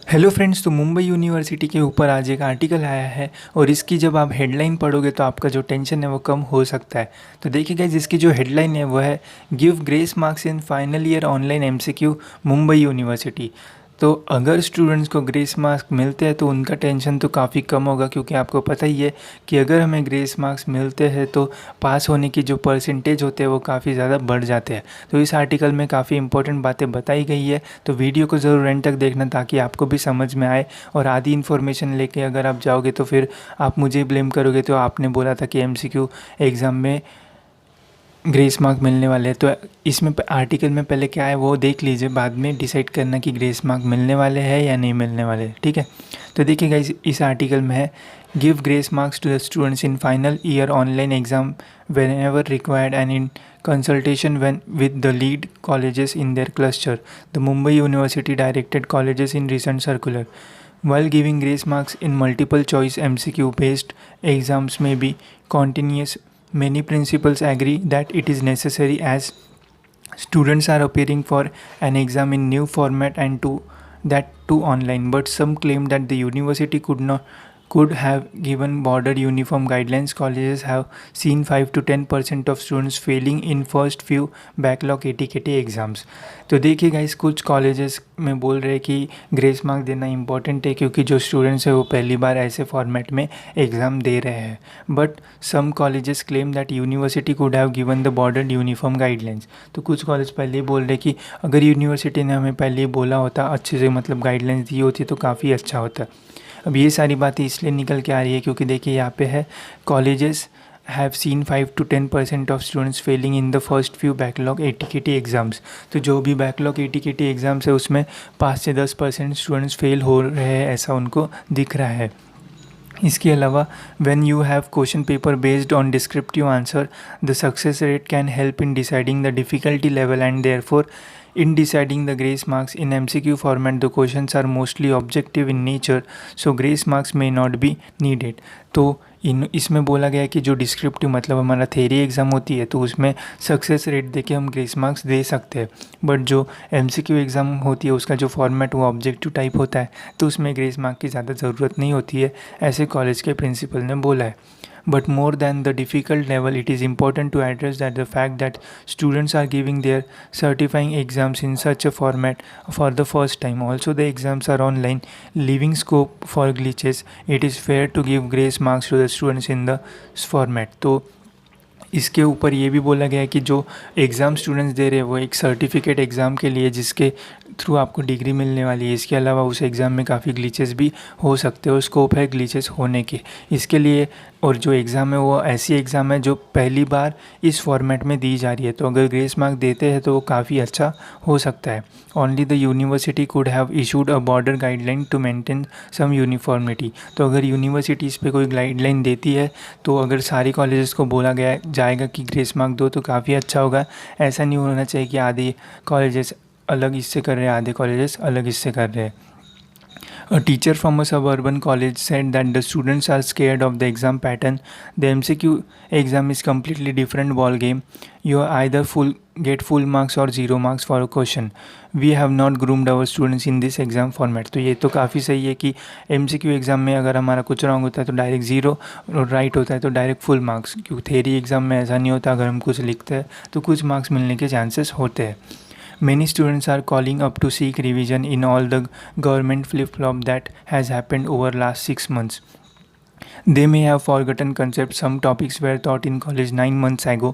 Hello friends, तो Mumbai university के ऊपर आज एक आर्टिकल आया है और इसकी जब आप हेडलाइन पढ़ोगे तो आपका जो टेंशन है वो कम हो सकता है। तो देखिए गाइस, इसकी जो हेडलाइन है वो है give grace marks in final year online MCQ Mumbai university. तो अगर स्टूडेंट्स को ग्रेस मार्क्स मिलते हैं तो उनका टेंशन तो काफ़ी कम होगा, क्योंकि आपको पता ही है कि अगर हमें ग्रेस मार्क्स मिलते हैं तो पास होने की जो परसेंटेज होते हैं वो काफ़ी ज़्यादा बढ़ जाते हैं। तो इस आर्टिकल में काफ़ी इंपॉर्टेंट बातें बताई गई है, तो वीडियो को ज़रूर एंड तक देखना ताकि आपको भी समझ में आए। और आधी इन्फॉर्मेशन लेके अगर आप जाओगे तो फिर आप मुझे ब्लेम करोगे, तो आपने बोला था कि एमसीक्यू एग्ज़ाम में ग्रेस मार्क मिलने वाले हैं। तो इसमें आर्टिकल में पहले क्या है वो देख लीजिए, बाद में डिसाइड करना कि ग्रेस मार्क मिलने वाले हैं या नहीं मिलने वाले, ठीक है। तो देखिएगा इस आर्टिकल में है give grace marks to the students in final year online exam whenever required and in consultation when with the lead colleges in their cluster. The Mumbai University directed colleges in recent circular. While giving grace marks in multiple choice MCQ based exams may be continuous, many principals agree that it is necessary as students are appearing for an exam in new format and to that too online. But some claim that the university could have given broader uniform guidelines. Colleges have seen 5 to 10% of students failing in first few backlog ATKT exams. तो देखिएगा इस कुछ colleges में बोल रहे हैं कि grace mark देना इंपॉर्टेंट है, क्योंकि जो स्टूडेंट्स है वो पहली बार ऐसे फॉर्मेट में एग्ज़ाम दे रहे हैं। But some colleges claim that university could have given the broader uniform guidelines. तो कुछ कॉलेज पहले ही बोल रहे कि अगर यूनिवर्सिटी ने हमें पहले ही बोला होता अच्छे से, मतलब गाइडलाइंस दी होती तो काफ़ी अच्छा होता। अब ये सारी बातें इसलिए निकल के आ रही है क्योंकि देखिए यहाँ पे है colleges have seen 5 to 10% of students Fehling in the first few backlog ATKT exams. तो जो भी बैकलॉग एटीकेटी एग्ज़ाम्स है उसमें 5 से 10% स्टूडेंट्स फेल हो रहे हैं, ऐसा उनको दिख रहा है। इसके अलावा when you have question paper based on descriptive answer, the success rate can help in deciding the difficulty level and therefore in deciding the grace marks in MCQ format. The questions are mostly objective in nature, so grace marks may not be needed. तो इसमें बोला गया है कि जो descriptive मतलब हमारा theory exam होती है तो उसमें सक्सेस रेट देके हम ग्रेस मार्क्स दे सकते हैं। बट जो MCQ एग्ज़ाम होती है उसका जो फॉर्मेट वो ऑब्जेक्टिव टाइप होता है, तो उसमें ग्रेस मार्क की ज़्यादा ज़रूरत नहीं होती है, ऐसे कॉलेज के प्रिंसिपल ने बोला है। But more than the difficult level, it is important to address that the fact that students are giving their certifying exams in such a format for the first time. Also, the exams are online, leaving scope for glitches. It is fair to give grace marks to the students in the format. तो इसके ऊपर ये भी बोला गया है कि जो एग्ज़ाम स्टूडेंट्स दे रहे हैं वो एक सर्टिफिकेट एग्ज़ाम के लिए जिसके थ्रू आपको डिग्री मिलने वाली है। इसके अलावा उस एग्ज़ाम में काफ़ी ग्लिचेस भी हो सकते हैं और स्कोप है ग्लिचेस होने के इसके लिए। और जो एग्ज़ाम है वो ऐसी एग्ज़ाम है जो पहली बार इस फॉर्मेट में दी जा रही है, तो अगर ग्रेस मार्क देते हैं तो वो काफ़ी अच्छा हो सकता है। Only the university could have issued a broader guideline to maintain some uniformity. तो अगर यूनिवर्सिटी इस पर कोई गाइडलाइन देती है तो अगर सारी कॉलेजेस को बोला गया जाएगा कि ग्रेस मार्क दो तो काफ़ी अच्छा होगा। ऐसा नहीं होना चाहिए कि आधे कॉलेजेस अलग इससे कर रहे हैं, आधे कॉलेजेस अलग इससे कर रहे हैं। A teacher from a suburban college said that the students are scared of the exam pattern. The MCQ exam is completely different ball game. You either get full marks or 0 marks for a question. We have not groomed our students in this exam format. तो ये तो काफ़ी सही है कि MCQ exam में अगर हमारा कुछ रॉन्ग होता है तो डायरेक्ट 0 और राइट होता है तो डायरेक्ट फुल मार्क्स, क्योंकि थेरी एग्ज़ाम में ऐसा नहीं होता। अगर हम कुछ लिखते हैं तो कुछ मार्क्स मिलने के चांसेस होते हैं। Many students are calling up to seek revision in all the government flip-flop that has happened over last 6 months. They may have forgotten concepts. Some topics were taught in college 9 months ago,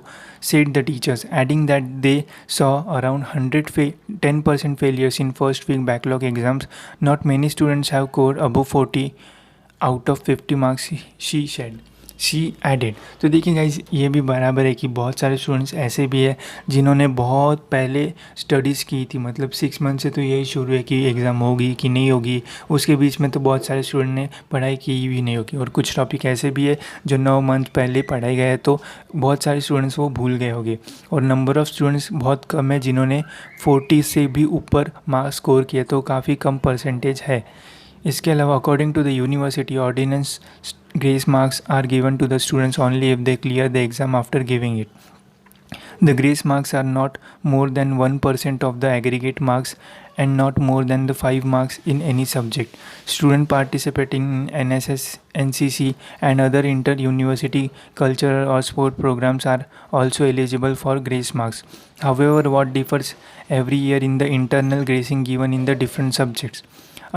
said the teachers, adding that they saw around 10% failures in first week backlog exams. Not many students have scored above 40 out of 50 marks, she added. तो देखिए guys, ये भी बराबर है कि बहुत सारे students ऐसे भी है जिन्होंने बहुत पहले स्टडीज़ की थी, मतलब 6 मंथ से तो यही शुरू है कि एग्ज़ाम होगी कि नहीं होगी। उसके बीच में तो बहुत सारे स्टूडेंट ने पढ़ाई की भी नहीं होगी, और कुछ टॉपिक ऐसे भी है जो 9 मंथ पहले पढ़ाए गए, तो बहुत सारे स्टूडेंट्स वो भूल गए होंगे। और नंबर ऑफ़ स्टूडेंट्स बहुत कम है जिन्होंने 40 से भी ऊपर मार्क्स स्कोर किए, तो काफ़ी कम परसेंटेज है। इसके अलावा according to the university ordinance, grace marks are given to the students only if they clear the exam after giving it. The grace marks are not more than 1% of the aggregate marks and not more than the 5 marks in any subject. Student participating in NSS, NCC and other inter-university cultural or sport programs are also eligible for grace marks. However, what differs every year in the internal grading given in the different subjects.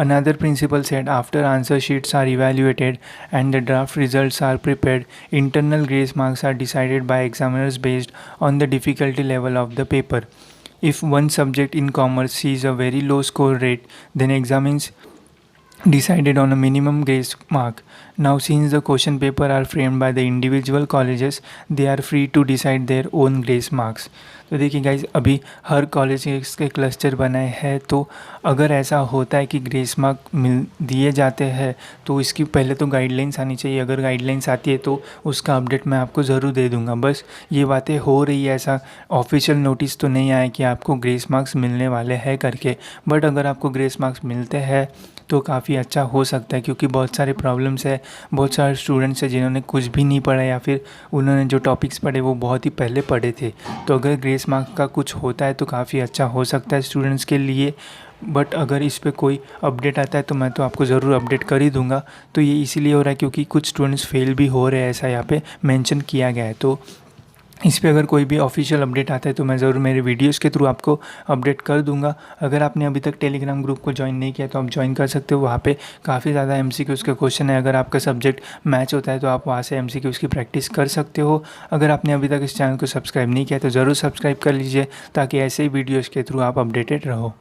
Another principle said after answer sheets are evaluated and the draft results are prepared, internal grace marks are decided by examiners based on the difficulty level of the paper. If one subject in commerce sees a very low score rate, then examines decided on a minimum grace mark. Now since the question paper are framed by the individual colleges, they are free to decide their own grace marks. तो देखिए guys, अभी हर college के cluster बनाए हैं, तो अगर ऐसा होता है कि ग्रेस मार्क मिल दिए जाते हैं तो इसकी पहले तो गाइडलाइंस आनी चाहिए। अगर गाइडलाइंस आती है तो उसका अपडेट मैं आपको ज़रूर दे दूंगा। बस ये बातें हो रही है, ऐसा ऑफिशियल नोटिस तो नहीं आया कि आपको ग्रेस मार्क्स मिलने वाले हैं करके। बट अगर आपको ग्रेस मार्क्स मिलते हैं तो काफ़ी अच्छा हो सकता है, क्योंकि बहुत सारे प्रॉब्लम्स है, बहुत सारे स्टूडेंट्स हैं जिन्होंने कुछ भी नहीं पढ़ा या फिर उन्होंने जो टॉपिक्स पढ़े वो बहुत ही पहले पढ़े थे। तो अगर ग्रेस मार्क्स का कुछ होता है तो काफ़ी अच्छा हो सकता है स्टूडेंट्स के लिए। बट अगर इस पे कोई अपडेट आता है तो मैं तो आपको ज़रूर अपडेट कर ही दूंगा। तो ये इसीलिए हो रहा है क्योंकि कुछ स्टूडेंट्स फेल भी हो रहे हैं, ऐसा यहाँ पे मेंशन किया गया है। तो इस पे अगर कोई भी ऑफिशियल अपडेट आता है तो मैं ज़रूर मेरे वीडियोस के थ्रू आपको अपडेट कर दूंगा। अगर आपने अभी तक टेलीग्राम ग्रुप को ज्वाइन नहीं किया तो आप ज्वाइन कर सकते हो। वहाँ पे काफ़ी ज़्यादा एमसीक्यूज़ के क्वेश्चन है। अगर आपका सब्जेक्ट मैच होता है तो आप वहाँ से एमसीक्यूज़ की प्रैक्टिस कर सकते हो। अगर आपने अभी तक इस चैनल को सब्सक्राइब नहीं किया तो ज़रूर सब्सक्राइब कर लीजिए, ताकि ऐसे ही वीडियोज़ के थ्रू आप अपडेटेड रहो।